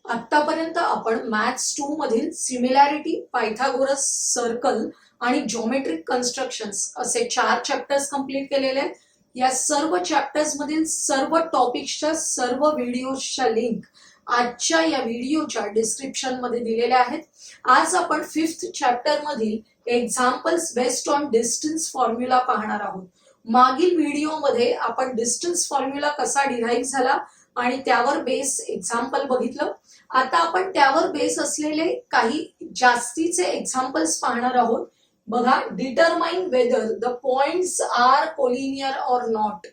आतापर्यंत आपण मॅथ्स 2 मधील सिमिलॅरिटी, पायथागोरस सर्कल आणि ज्योमेट्रिक कन्स्ट्रक्शन्स असे 4 चॅप्टर्स कंप्लीट केलेले आहेत. या सर्व चॅप्टर्स मधील सर्व टॉपिक्सच्या सर्व व्हिडिओच्या लिंक आजच्या या व्हिडिओच्या डिस्क्रिप्शन मध्ये दिलेल्या आहेत. आज आपण 5th चॅप्टर मधील examples based on distance formula पाहणार आहोत. मागील व्हिडिओमध्ये आपण डिस्टन्स फॉर्म्युला कसा डिराईव्ह झाला आणि त्यावर बेस एक्झाम्पल बघितलं. आता आपण त्यावर बेस असलेले काही जास्तीचे एक्झाम्पल्स पाहणार आहोत. बघा, determine whether the points are collinear or not.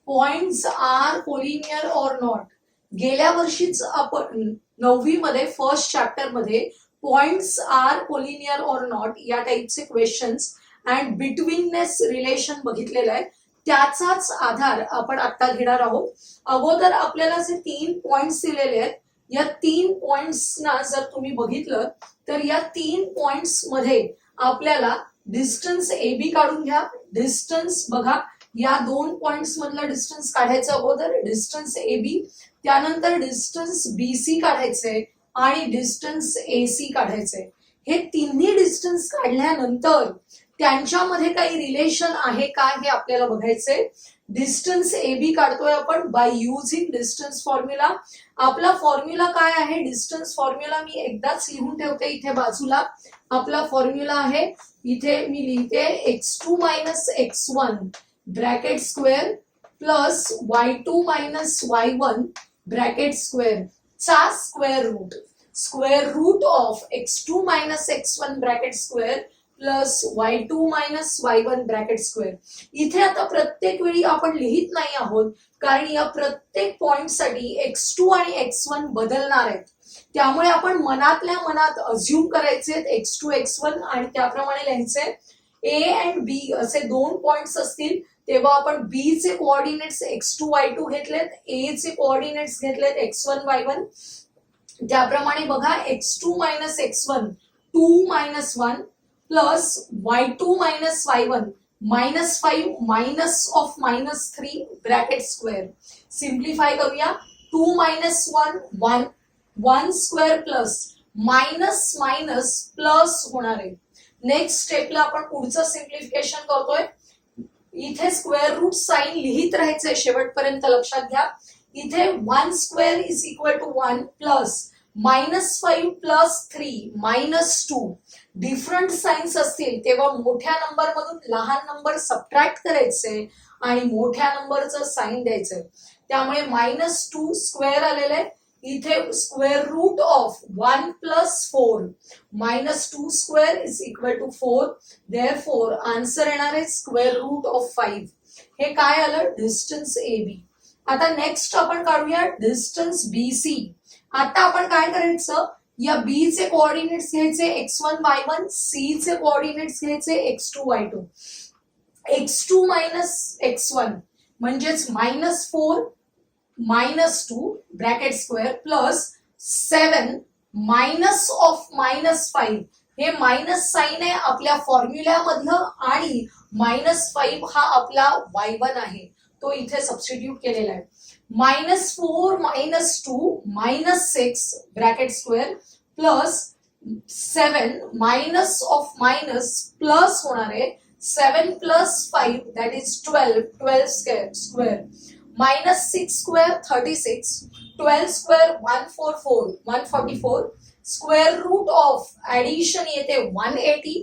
Points are collinear or not. गेल्या वर्षीच आपण 9वी मध्ये फर्स्ट चॅप्टर मध्ये points are collinear or not या टाइपचे क्वेश्चन्स अँड बिटवीननेस रिलेशन बघितलेलं आहे. त्याचाच आधार आपण आता घेणार आहोत. अगोदर आपल्याला जे 3 पॉइंट्स दिलेले आहेत, या 3 पॉइंट्सना जर तुम्ही बघितलं तर या 3 पॉइंट्स मध्ये आपल्याला डिस्टन्स AB काढून घ्या. डिस्टन्स बघा, या 2 पॉइंट्स मधला डिस्टन्स काढायचं अगोदर, डिस्टन्स AB, त्यानंतर डिस्टन्स BC काढायचंय आणि डिस्टन्स AC काढायचंय. हे तिन्ही डिस्टन्स काढल्यानंतर त्यांच्यामध्ये काही रिलेशन आहे का हे आपल्याला बघायचंय. डिस्टन्स AB काढतोय आपण बाय युझिंग डिस्टन्स फॉर्म्युला. आपला फॉर्म्युला काय आहे? डिस्टन्स फॉर्म्युला मी एकदाच लिहून ठेवते इथे बाजूला. आपला फॉर्म्युला आहे, इथे मी लिहिते x2 minus x1 bracket square plus y2 minus y1 bracket square चा square root. Square root of x2 minus x1 bracket square plus y2 minus y1 bracket square. इथे आता प्रत्येक वेळी आपण लिहित नाही आहोत, कारण या प्रत्येक पॉइंट साठी x2 आणि x1 बदलणार आहेत. त्यामुळे आपण मनातल्या मनात अज्युम करायचे x2 x1 आणि त्याप्रमाणे लिहायचे. A अँड B असे 2 पॉइंट्स असतील तेव्हा आपण B चे कोऑर्डिनेट्स x2 y2 घेतलेत, A चे कोऑर्डिनेट्स घेतलेत x1 y1. त्याप्रमाणे बघा, x2 minus x1 2 minus 1 plus y2 minus y1 minus 5 minus of minus 3 bracket square. Simplify करूया. 2 minus 1 1 1 square plus minus minus plus होणार आहे. नेक्स्ट स्टेपला आपण पुढचं सिम्प्लिफिकेशन करतोय. इथे स्क्वेअर रूट साइन लिहित राहायचंय शेवटपर्यंत, लक्षात घ्या. इथे 1 square is equal to 1 plus minus 5 plus 3 minus 2. Different signs असतील तेव्हा मोठ्या नंबर मधून लहान नंबर सबट्रॅक्ट करायचे आणि मोठ्या नंबरचं साइन द्यायचंय. त्यामुळे मायनस 2 स्क्वेअर आलेलं आहे. इथे square root of 1 plus 4 minus 2 square is equal to 4. Therefore answer येणार आहे स्क्वेअर रूट ऑफ 5. हे काय आलं? Distance AB. आता नेक्स्ट आपण काढूया डिस्टन्स BC. आता आपण काय करायचं? या B चे कोऑर्डिनेट्स घ्यायचे x1 y1, C चे कोऑर्डिनेट्स घ्यायचे x2 y2. x2 minus x1 म्हणजेच minus 4 minus 2 bracket square plus 7 minus of minus 5. हे मायनस साइन आहे आपल्या फॉर्म्युल्यामधलं आणि मायनस 5 हा आपला y1 आहे, तो इथे सबस्टिट्यूट केलेला आहे. Minus 4 minus 2 minus 6 bracket square plus 7 minus of minus plus होणार आहे 7 plus 5 that is 12 12 square minus 6 square 36 12 square 144 144. Square root of addition येते 180.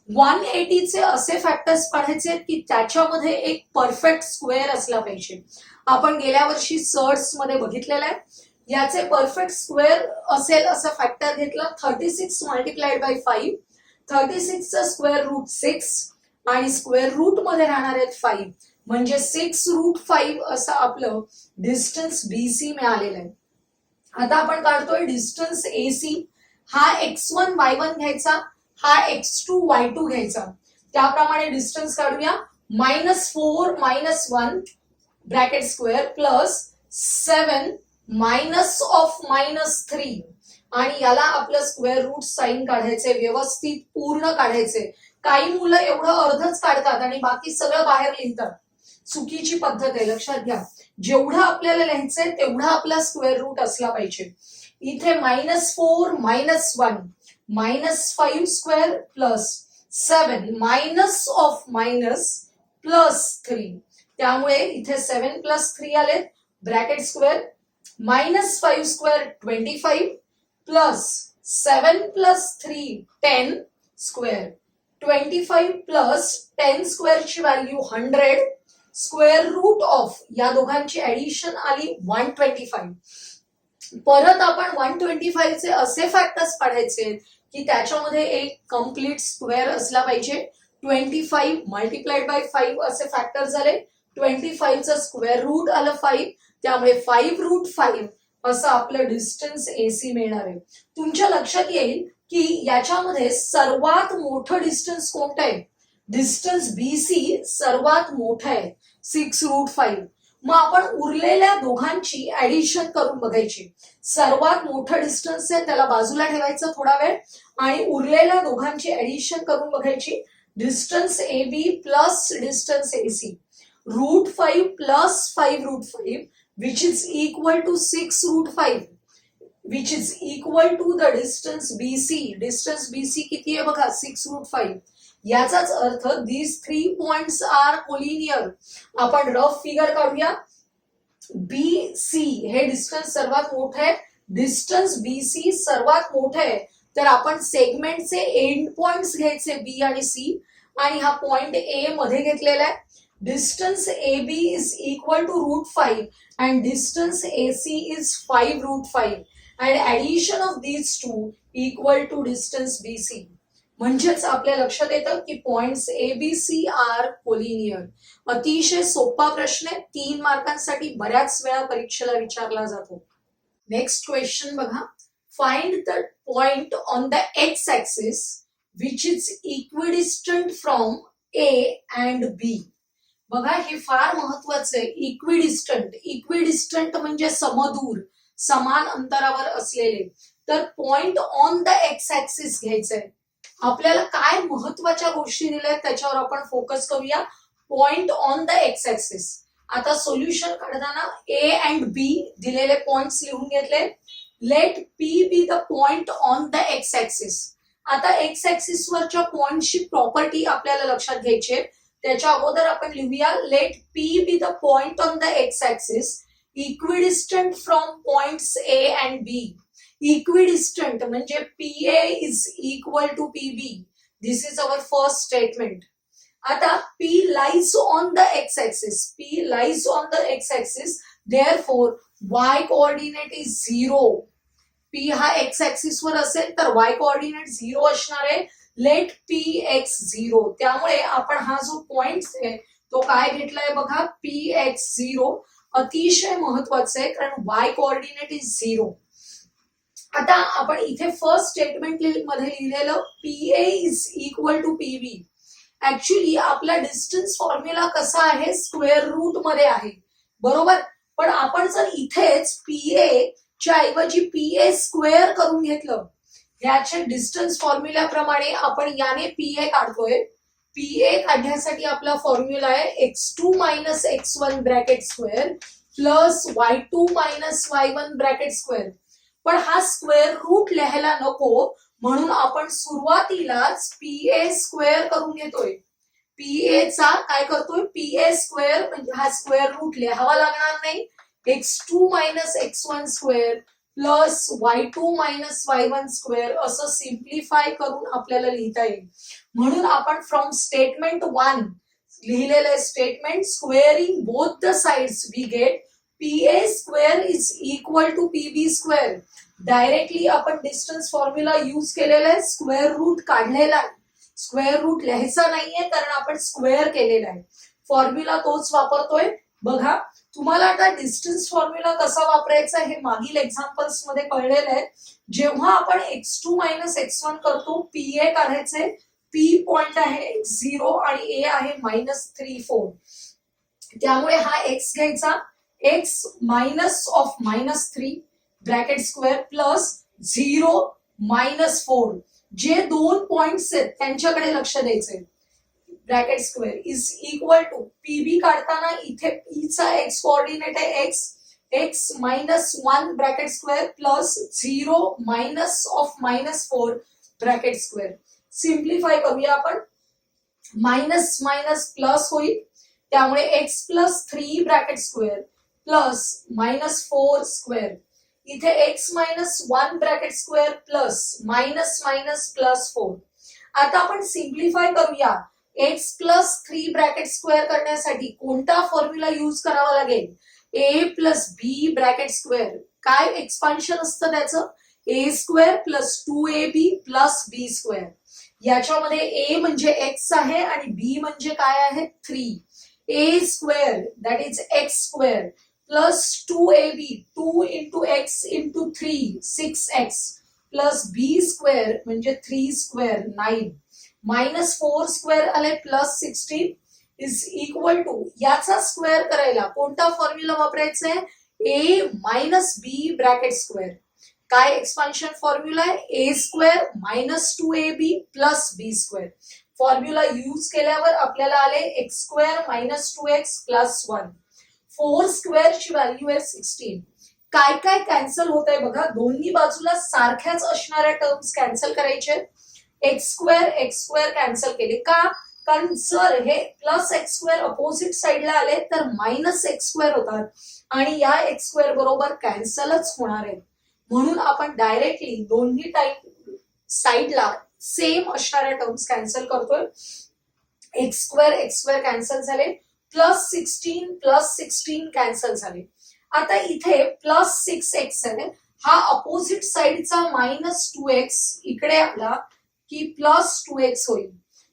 180 चे असे फॅक्टर्स काढायचे की त्याच्यामध्ये एक परफेक्ट स्क्वेअर असला पाहिजे. आपण गेल्या वर्षी सर्ट्स मध्ये बघितलेलं आहे. याचे परफेक्ट स्क्वेअर असेल असं फॅक्टर घेतलं. 36 मल्टिप्लाइड बाय 5. 36 चा स्क्वेअर रूट 6 आणि स्क्वेअर रूट मध्ये राहणार आहेत 5, म्हणजे 6 रूट 5 असं आपलं डिस्टन्स BC मिळालेलं आहे. आता आपण काढतोय डिस्टन्स AC. हा x1 y1 घ्यायचा, हा x2 y2 घ्यायचा. त्याप्रमाणे डिस्टन्स काढूया. Minus 4 minus 1 bracket square plus 7 minus of minus 3 आणि याला आपलं स्क्वेअर रूट साइन काढायचे, व्यवस्थित पूर्ण काढायचे. काही मुलं एवढं अर्धच काढतात आणि बाकी सगळं बाहेर लिहितात. चुकीची पद्धत आहे, लक्षात घ्या. जेवढं आपल्याला लिहायचंय तेवढा आपला स्क्वेअर रूट असला पाहिजे. इथे -4 -1 -5 square plus 7 minus of minus +3, त्यामुळे इथे 7 + 3 आले bracket square -5 square 25 plus 7 + 3 10 square 25 plus 10 स्क्वेअरची व्हॅल्यू 100 स्क्वेअर रूट ऑफ या दोघांची ऍडिशन आली 125. परत आपण 125 चे असे फॅक्टर्स काढायचे की त्याच्यामध्ये एक कम्प्लीट स्क्वेअर असला पाहिजे. 25 मल्टिप्लाइड बाय 5 असे फॅक्टर झाले. 25 चं स्क्वेअर रूट आलं 5, त्यामुळे 5√5 असं आपलं डिस्टन्स AC मिळणार आहे. तुमच्या लक्षात येईल की याच्यामध्ये सर्वात मोठं डिस्टन्स कोणतं आहे? डिस्टन्स BC सर्वात मोठं आहे 6√5. मग आपण उरलेल्या दोघांची ऍडिशन करून बघायची. सर्वात मोठं डिस्टन्स आहे त्याला बाजूला ठेवायचं थोडा वेळ आणि उरलेल्या दोघांची ऍडिशन करून बघायची. Distance AB plus distance AC √5 plus 5√5 which is equal to 6√5 which is equal to the distance BC. Distance BC किती आहे बघा 6√5. याचाच अर्थ these 3 points are collinear. आपण रफ फिगर काढूया. BC हे डिस्टन्स सर्वात मोठं आहे. डिस्टन्स BC सर्वात मोठं आहे तर आपण सेगमेंटचे एंड पॉइंट्स घ्यायचे B आणि C आणि हा पॉइंट A मध्ये घेतलेला आहे. Distance AB is equal to √5 and distance AC is 5√5 and addition of these two equal to distance BC. म्हणजेच आपल्या लक्षात येतं की पॉइंट्स ABC आर कोलिनियर. अतिशय सोपा प्रश्न आहे. 3 मार्कांसाठी बऱ्याच वेळा परीक्षेला विचारला जातो. नेक्स्ट क्वेश्चन बघा. Find the point on the x axis which is equidistant from A and B. बघा हे फार महत्वाचं आहे. इक्विडिस्टंट म्हणजे समदूर, समान अंतरावर असलेले. तर point on the x axis घ्यायचंय. आपल्याला काय महत्वाच्या गोष्टी दिल्या त्याच्यावर आपण फोकस करूया. Point on the x axis. आता सोल्युशन काढताना A अँड B दिलेले पॉइंट्स लिहून घेतले. Let P be the point on the x axis. आता एक्स ऍक्सिस वरच्या पॉइंटची प्रॉपर्टी आपल्याला लक्षात घ्यायची. त्याच्या अगोदर आपण लिहूया let P be the point on the x axis equidistant from points A and B. Equidistant म्हणजे PA is equal to PB. This is our first statement. आता P lies on the x axis. P lies on the x axis therefore y coordinate is 0. P हा x axis वर असेल तर y coordinate 0 असणार आहे. Let Px 0. त्यामुळे आपण हा जो पॉइंट आहे तो काय घेतलाय बघा Px 0. अतिशय महत्वाचं आहे कारण y कोऑर्डिनेट इज 0. आता आपण इथे फर्स्ट स्टेटमेंट मध्ये लिहिलेलं PA is equal to PB. Actually आपला डिस्टन्स फॉर्म्युला कसा आहे स्क्वेअर रूट मध्ये आहे बरोबर. पण आपण जर इथेच PA च्या ऐवजी PA स्क्वेअर करून घेतलं याच्या डिस्टन्स फॉर्म्युल्याप्रमाणे आपण याने PA काढतोय. PA काढण्यासाठी आपला फॉर्म्युला आहे x2 - x1 bracket square plus y2 - y1 bracket square. पण हा स्क्वेअर रूट लिहायला नको म्हणून आपण सुरुवातीलाच PA स्क्वेअर करून घेतोय. PA चा काय करतोय PA स्क्वेअर म्हणजे हा स्क्वेअर रूट लिहावा लागणार नाही. x2 - x1 square plus y2 - y1 square असं सिम्प्लिफाय करून आपल्याला लिहिता येईल. म्हणून आपण फ्रॉम स्टेटमेंट 1 लिहिलेलं statement squaring both the sides we get PA square is equal to PB square. Directly आपण डिस्टन्स फॉर्म्युला यूज केलेला आहे. स्क्वेअर रूट काढलेला आहे. स्क्वेअर रूट लिहायचा नाहीये कारण आपण स्क्वेअर केलेला आहे. फॉर्म्युला तोच वापरतोय. बघा तुम्हाला आता डिस्टन्स फॉर्म्युला कसा वापरायचा हे मागील एक्झाम्पल्स मध्ये कळलेलं आहे. जेव्हा आपण x2 - x1 करतो PA काढायचे. P पॉइंट आहे x0 आणि A आहे -3 4. त्यामुळे हा x घ्यायचा. x minus of -3 bracket square plus 0 - 4. जे 2 पॉइंट्स आहेत त्यांच्याकडे लक्ष द्यायचंय. Bracket square is equal to PB काढताना इथे P चा x कोऑर्डिनेट आहे x. x minus 1 bracket square plus 0 minus of minus 4 bracket square. Simplify करूया आपण. मायनस मायनस प्लस होईल, त्यामुळे x plus 3 bracket square plus minus 4 square. इथे x minus 1 bracket square plus minus minus plus 4. आता आपण simplify करूया. x plus 3 bracket square करण्यासाठी कोणता फॉर्म्युला यूज करावा लागेल? a plus B bracket square. काय एक्सपान्शन असतं त्याचं? a square plus 2ab plus b square. याच्यामध्ये a म्हणजे x आहे आणि b म्हणजे काय आहे? 3. a square that is x square plus 2ab 2 into x into 3 6x plus b square म्हणजे 3 स्क्वेअर 9 मायनस 4 स्क्वेअर आले प्लस 16 इज इक्वल टू याचा स्क्वेअर करायला कोणता फॉर्म्युला वापरायचा आहे? a minus B bracket square. काय एक्सपान्शन फॉर्म्युला आहे? a square minus 2ab plus b square. Formula use केल्यावर आपल्याला आले x square minus 2x plus 1. 4 square ची व्हॅल्यू आहे 16. काय काय कॅन्सल होत आहे बघा. दोन्ही बाजूला सारख्याच असणाऱ्या टर्म्स कॅन्सल करायचे. एक्स स्क्वेअर कॅन्सल केले का? कारण जर हे प्लस एक्स स्क्वेअर अपोजिट साइडला आले तर मायनस एक्स स्क्वेअर होतात आणि या एक्स स्क्वेअर बरोबर कॅन्सलच होणार आहे. म्हणून आपण डायरेक्टली दोन्ही टाइम साइडला सेम असणाऱ्या टर्म्स कॅन्सल करतोय. एक्स स्क्वेअर कॅन्सल झाले, प्लस 16 कॅन्सल झाले. आता इथे प्लस 6x आहे, हा अपोजिट साइडचा मायनस 2x इकडे आला की प्लस 2x होईल.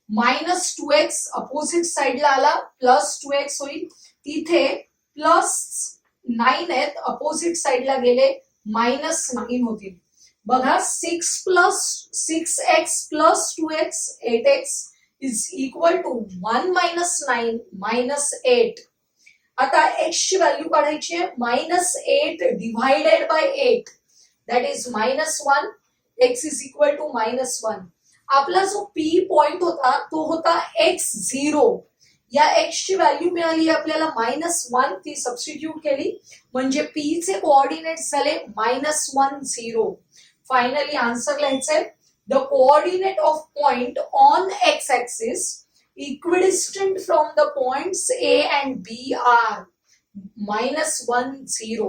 मायनस 2x अपोजिट साइडला आला प्लस 2x होईल. इथे प्लस 9 आहेत, अपोजिट साइडला गेले मायनस 9 होतील. बघा 6x plus 2x 8x is equal to 1 minus 9 minus 8. आता x ची व्हॅल्यू काढायची आहे. Minus 8 divided by 8 that is minus 1. x is equal to minus 1. आपला जो p पॉइंट होता तो होता x0. या x ची व्हॅल्यू मिळाली आपल्याला मायनस 1, ती सबस्टिट्यूट केली म्हणजे p चे कोऑर्डिनेट्स झाले -1 0. फायनली आन्सर लिहायचंय. The coordinate of point on x axis equidistant from the points A and B are -1 0.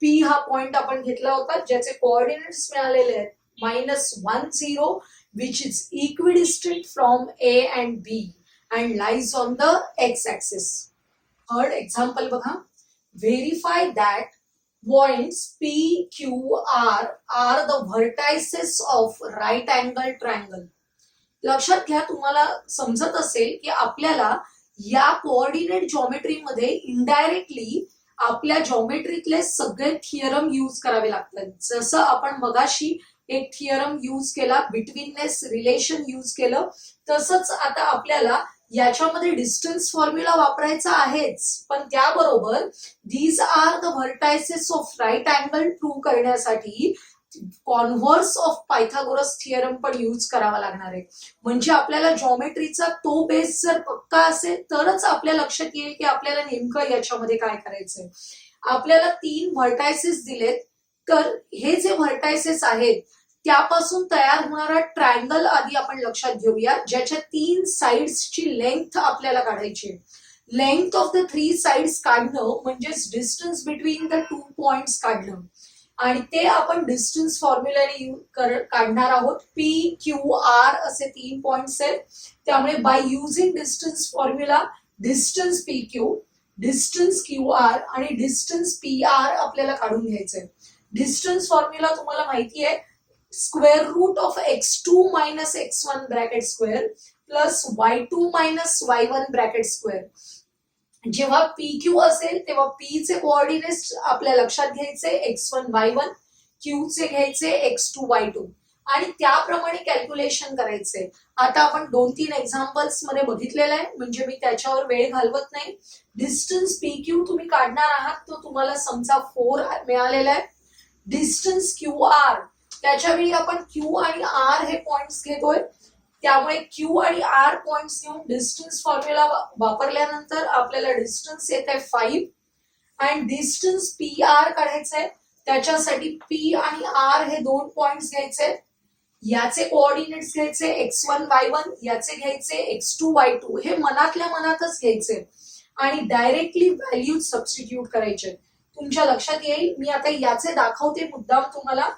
P हा पॉइंट आपण घेतला होता ज्याचे कोऑर्डिनेट्स मिळालेले आहेत -1 0 which is equidistant from A and B and lies on the x axis. Third example बघा. Verify that points P, Q, R are the vertices of right angle triangle. लक्षात घ्या, तुम्हाला समजत असेल की आपल्याला या कोऑर्डिनेट जॉमेट्री मध्ये इनडायरेक्टली आपल्या जॉमेट्रीतले सगळे थिअरम यूज करावे लागतात. जसं आपण मगाशी एक थिअरम यूज केला, बिटवीननेस रिलेशन यूज केलं, तसंच आता आपल्याला याच्यामध्ये डिस्टन्स फॉर्म्युला वापरायचा आहेच. पण त्याबरोबर these are the vertices of right angle prove करण्यासाठी कॉन्व्हर्स ऑफ पायथागोरस थिअरम पण यूज करावा लागणार आहे. म्हणजे आपल्याला जॉमेट्रीचा तो बेस जर पक्का असेल तरच आपल्या लक्षात येईल की आपल्याला नेमकं याच्यामध्ये काय करायचंय. आपल्याला 3 व्हर्टायसेस दिलेत, तर हे जे व्हर्टायसेस आहेत त्यापासून तयार होणारा ट्रायंगल आधी आपण लक्षात घेऊया, ज्याच्या 3 साइड्सची लेंथ आपल्याला काढायची आहे. लेंथ ऑफ द 3 साइड्स काढणं म्हणजेच डिस्टन्स बिटवीन द 2 पॉइंट्स काढणं, आणि ते आपण डिस्टन्स फॉर्म्युलाने काढणार आहोत. पी क्यू आर असे 3 पॉइंट्स आहेत. त्यामुळे by using distance formula distance P Q, distance Q R आणि डिस्टन्स पी आर आपल्याला काढून घ्यायचंय. डिस्टन्स फॉर्म्युला तुम्हाला माहिती आहे, square root of x2 minus x1 bracket square plus y2 minus y1 bracket square. जेव्हा पी क्यू असेल तेव्हा पी चे कोऑर्डिनेट्स आपल्या लक्षात घ्यायचे x1 y1, क्यू चे घ्यायचे x2 y2 आणि त्याप्रमाणे कॅल्क्युलेशन करायचे. आता आपण 2-3 एक्झाम्पल्स मध्ये बघितलेलं आहे, म्हणजे मी त्याच्यावर वेळ घालवत नाही. डिस्टन्स पी क्यू तुम्ही काढणार आहात तो तुम्हाला समजा 4 मिळालेला आहे. डिस्टन्स क्यू आर, त्याच्यावेळी आपण क्यू आणि आर हे पॉइंट्स घेतोय, त्यामुळे क्यू आणि आर पॉइंट्स घेऊन डिस्टन्स फॉर्म्युला वापरल्यानंतर आपल्याला डिस्टन्स येत आहे 5 अँड डिस्टन्स पी आर काढायचंय. त्याच्यासाठी पी आणि आर हे दोन पॉइंट्स घ्यायचे. याचे कोऑर्डिनेट्स घ्यायचे x1 y1, याचे घ्यायचे x2 y2. हे मनातल्या मनातच घ्यायचे आणि डायरेक्टली व्हॅल्यू सबस्टिट्यूट करायचे. तुमच्या लक्षात येईल, मी आता याचे दाखवते मुद्दाम तुम्हाला.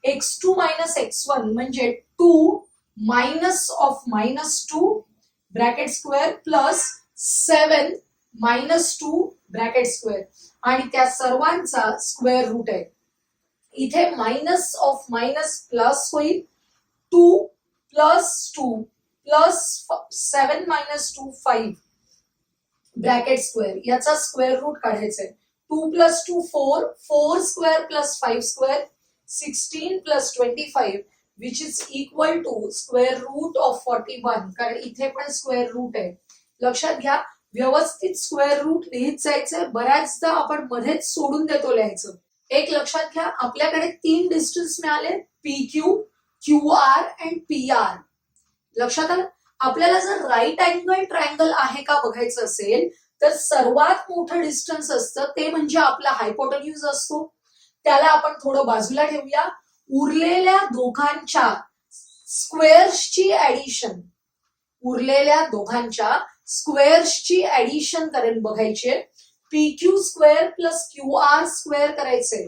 x2 मायनस x1 म्हणजे 2 minus of -2 bracket square plus 7 -2 bracket square आणि त्या सर्वांचा स्क्वेअर रूट आहे. इथे मायनस ऑफ मायनस प्लस होईल. 2 plus 2 plus 7 minus 2 5 bracket square, याचा स्क्वेअर रूट काढायचंय. 2 plus 2 4, 4 square plus 5 square 16 plus 25 which is equal to square root of 41. कारण इथे पण स्क्वेअर रूट आहे. लक्षात घ्या, व्यवस्थित स्क्वेअर रूट लिहित जायचंय. बऱ्याचदा आपण मध्येच सोडून देतो लिहायचं. एक लक्षात घ्या, आपल्याकडे 3 डिस्टन्स मिळाले, P Q, Q R and P R. लक्षात आलं. आपल्याला जर राईट अँगल ट्रायंगल आहे का बघायचं असेल तर सर्वात मोठं डिस्टन्स असतं ते म्हणजे आपला हायपोटेन्यूज असतो. त्याला आपण थोडं बाजूला ठेवूया. उरलेल्या दोघांच्या स्क्वेअर्सची ऍडिशन, उरलेल्या दोघांच्या स्क्वेअर्सची ऍडिशन करून बघायचे. P Q square plus Q R square करायचे.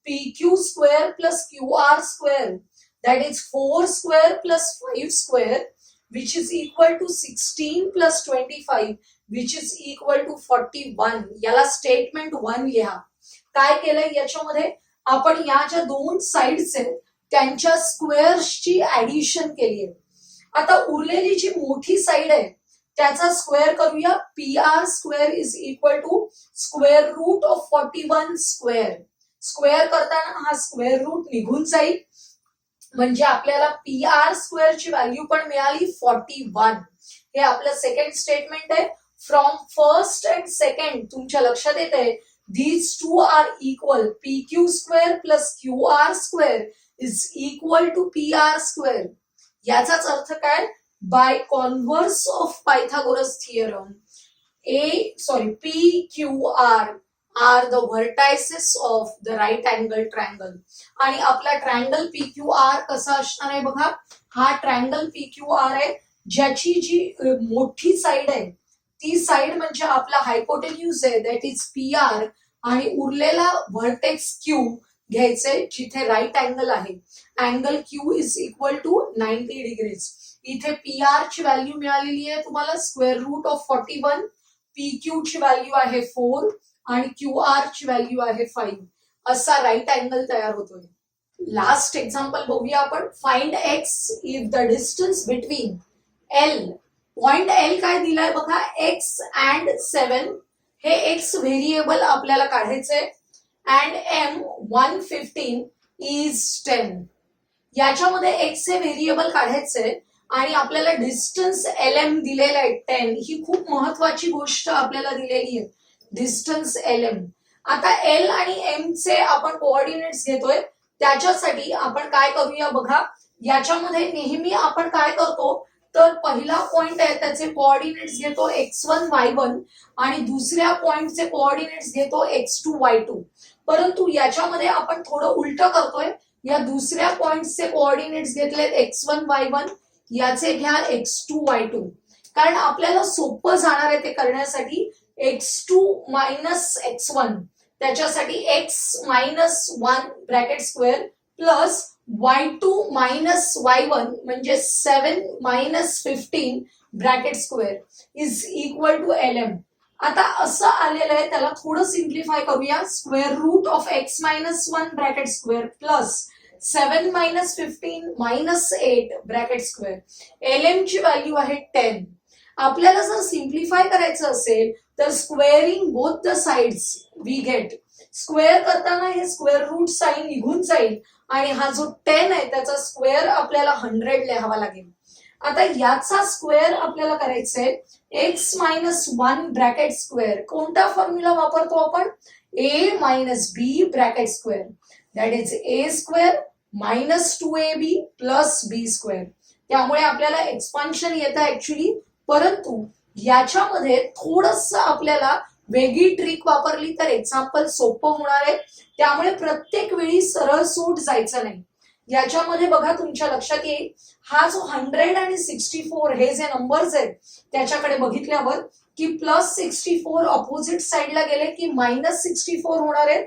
P Q square plus Q R square that is 4 square plus 5 square which is equal to 16 plus 25 which is equal to 41. याला स्टेटमेंट 1 लिहा. काय केलंय याच्यामध्ये आपण या ज्या दोन साइड्स आहेत त्यांच्या स्क्वेअर्सची ऍडिशन केली आहे. आता उरलेली जी मोठी साइड आहे त्याचा स्क्वेअर करूया. P R square is equal to square root of 41 square. Square करताना हा स्क्वेअर रूट निघून जाईल म्हणजे आपल्याला पी आर स्क्वेअरची व्हॅल्यू पण मिळाली 41. हे आपलं सेकंड स्टेटमेंट आहे. फ्रॉम फर्स्ट अँड सेकंड तुमच्या लक्षात येत आहे these two are equal. pq square plus qr square is equal to pr square. याचाच अर्थ काय? By converse of Pythagoras theorem pqr are the vertices of the right angle triangle. आणि आपला triangle PQR कसा असणार आहे बघा. हा ट्रायंगल PQR आहे ज्याची जी मोठी साइड आहे ती साइड म्हणजे आपला हायपोटेन्यूज आहे दॅट इज PR आणि उरलेला व्हर्टेक्स Q घ्यायचे जिथे राईट अँगल आहे. Angle Q is equal to 90 degrees. इथे PR ची व्हॅल्यू मिळालेली आहे तुम्हाला स्क्वेअर रूट ऑफ 41. PQ ची व्हॅल्यू आहे 4 आणि QR ची व्हॅल्यू आहे 5. असा राईट अँगल तयार होतोय. लास्ट एक्झाम्पल बघूया आपण. Find x if the distance between L, point L काय दिलाय बघा, x अँड 7. हे x व्हेरिएबल आपल्याला काढायचंय अँड M 115 इज 10. याच्यामध्ये x हे व्हेरिएबल काढायचंय आणि आपल्याला डिस्टन्स LM दिलेला आहे 10. ही खूप महत्वाची गोष्ट आपल्याला दिलेली आहे, डिस्टन्स LM. आता L आणि M चे आपण कोऑर्डिनेट्स घेतोय. त्याच्यासाठी आपण काय करूया बघा. याच्यामध्ये नेहमी आपण काय करतो तर पहिला पॉइंट आहे त्याचे कोऑर्डिनेट्स घेतो x1 y1 आणि दुसऱ्या पॉइंटचे कोऑर्डिनेट्स घेतो x2 y2. परंतु याच्यामध्ये आपण थोडं उलट करतोय. या दुसऱ्या पॉइंटचे कोऑर्डिनेट्स घेतलेत x1 y1, याचे घ्या x2 y2. कारण आपल्याला सोपं जाणार आहे ते करण्यासाठी. x2 मायनस x1 त्याच्यासाठी x minus 1 bracket square plus y2 minus y1 म्हणजे 7 minus 15 bracket square is equal to LM. आता असं आलेलं आहे त्याला थोडं सिम्प्लिफाय करूया. Square root of x minus 1 bracket square plus 7 minus 15 minus 8 bracket square. LM ची व्हॅल्यू आहे 10. आपल्याला जर सिम्प्लिफाय करायचं असेल तर squaring both the sides we get. Square करताना हे स्क्वेअर रूट साइन निघून जाईल आणि हा जो 10 आहे त्याचा स्क्वेअर आपल्याला 100 लिहावा लागेल. आता याचा स्क्वेअर आपल्याला करायचंय x मायनस 1 ब्रॅकेट स्क्वेअर. कोणता फॉर्म्युला वापरतो आपण? a minus b bracket square that is a square minus 2ab plus b square. त्यामुळे आपल्याला एक्सपान्शन येतं ऍक्च्युली, परंतु याच्यामध्ये थोडंसं आपल्याला वेगळी ट्रिक वापरली तर एक्झाम्पल सोपं होणार आहे. त्यामुळे प्रत्येक वेळी सरळ सूट जायचं नाही. याच्यामध्ये बघा तुमच्या लक्षात येईल, हा जो 100 आणि 64 हे जे नंबर्स आहेत त्याच्याकडे बघितल्यावर की +64 ऑपोजिट साइडला गेले की -64 होणार आहे,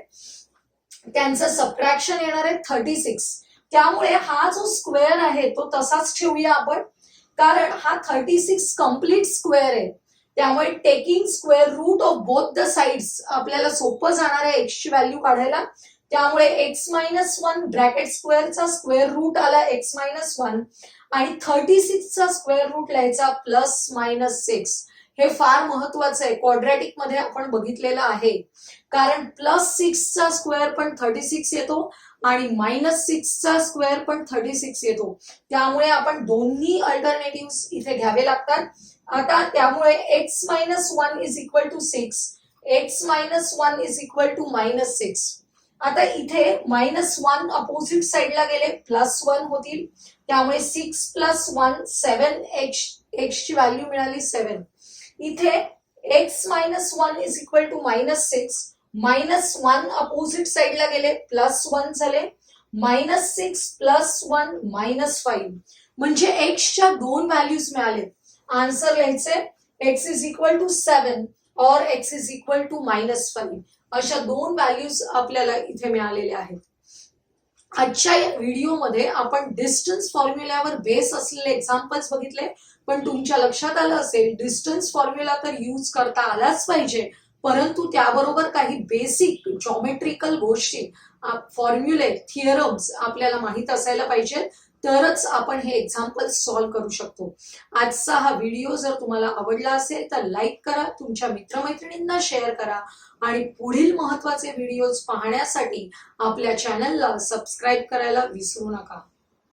त्यांचं सबट्रॅक्शन येणार आहे 36. त्यामुळे हा जो स्क्वेअर आहे तो तसाच ठेवूया आपण, कारण हा 36 कम्प्लीट स्क्वेअर आहे. त्यामुळे taking square root of both the sides आपल्याला सोपं जाणार आहे एक्स ची व्हॅल्यू काढायला. त्यामुळे x-1 ब्रॅकेट स्क्वेअरचा स्क्वेअर रूट आला x-1 आणि 36 चा स्क्वेअर रूट लिहायचा +-6. हे फार महत्वाचं आहे, क्वाड्रॅटिक मध्ये आपण बघितलेलं आहे. कारण +6 चा स्क्वेअर पण 36 येतो आणि -6 चा स्क्वेअर पण 36 येतो. त्यामुळे आपण दोन्ही अल्टरनेटिव्ह इथे घ्यावे लागतात. आता त्यामुळे x-1 = 6, x-1 = -6. आता इथे -1 अपोजिट साइडला गेले +1 होतील. त्यामुळे 6 + 1 7, x ची व्हॅल्यू मिळाली 7. इथे x-1 = -6, -1 अपोजिट साइडला गेले +1 झाले, -6 + 1 -5. म्हणजे x च्या दोन व्हॅल्यूज मिळाले. आन्सर लिहायचे x = 7 और x = -5. अशा दोन व्हॅल्यूज आपल्याला इथे मिळालेल्या आहेत. आजच्या व्हिडिओमध्ये आपण डिस्टन्स फॉर्म्युल्यावर बेस असलेले एक्झाम्पल्स बघितले. पण तुमच्या लक्षात आलं असेल डिस्टन्स फॉर्म्युला तर यूज करता आलाच पाहिजे, परंतु त्याबरोबर काही बेसिक जॉमेट्रिकल गोष्टी, फॉर्म्युले, थिअरम्स आपल्याला माहित असायला पाहिजे, तरच आपण हे एक्झाम्पल सॉल्व्ह करू शकतो. आजचा हा व्हिडिओ जर तुम्हाला आवडला असेल तर लाईक करा, तुमच्या मित्रमैत्रिणींना शेअर करा आणि पुढील महत्त्वाचे व्हिडिओज पाहण्यासाठी आपल्या चॅनलला सबस्क्राईब करायला विसरू नका.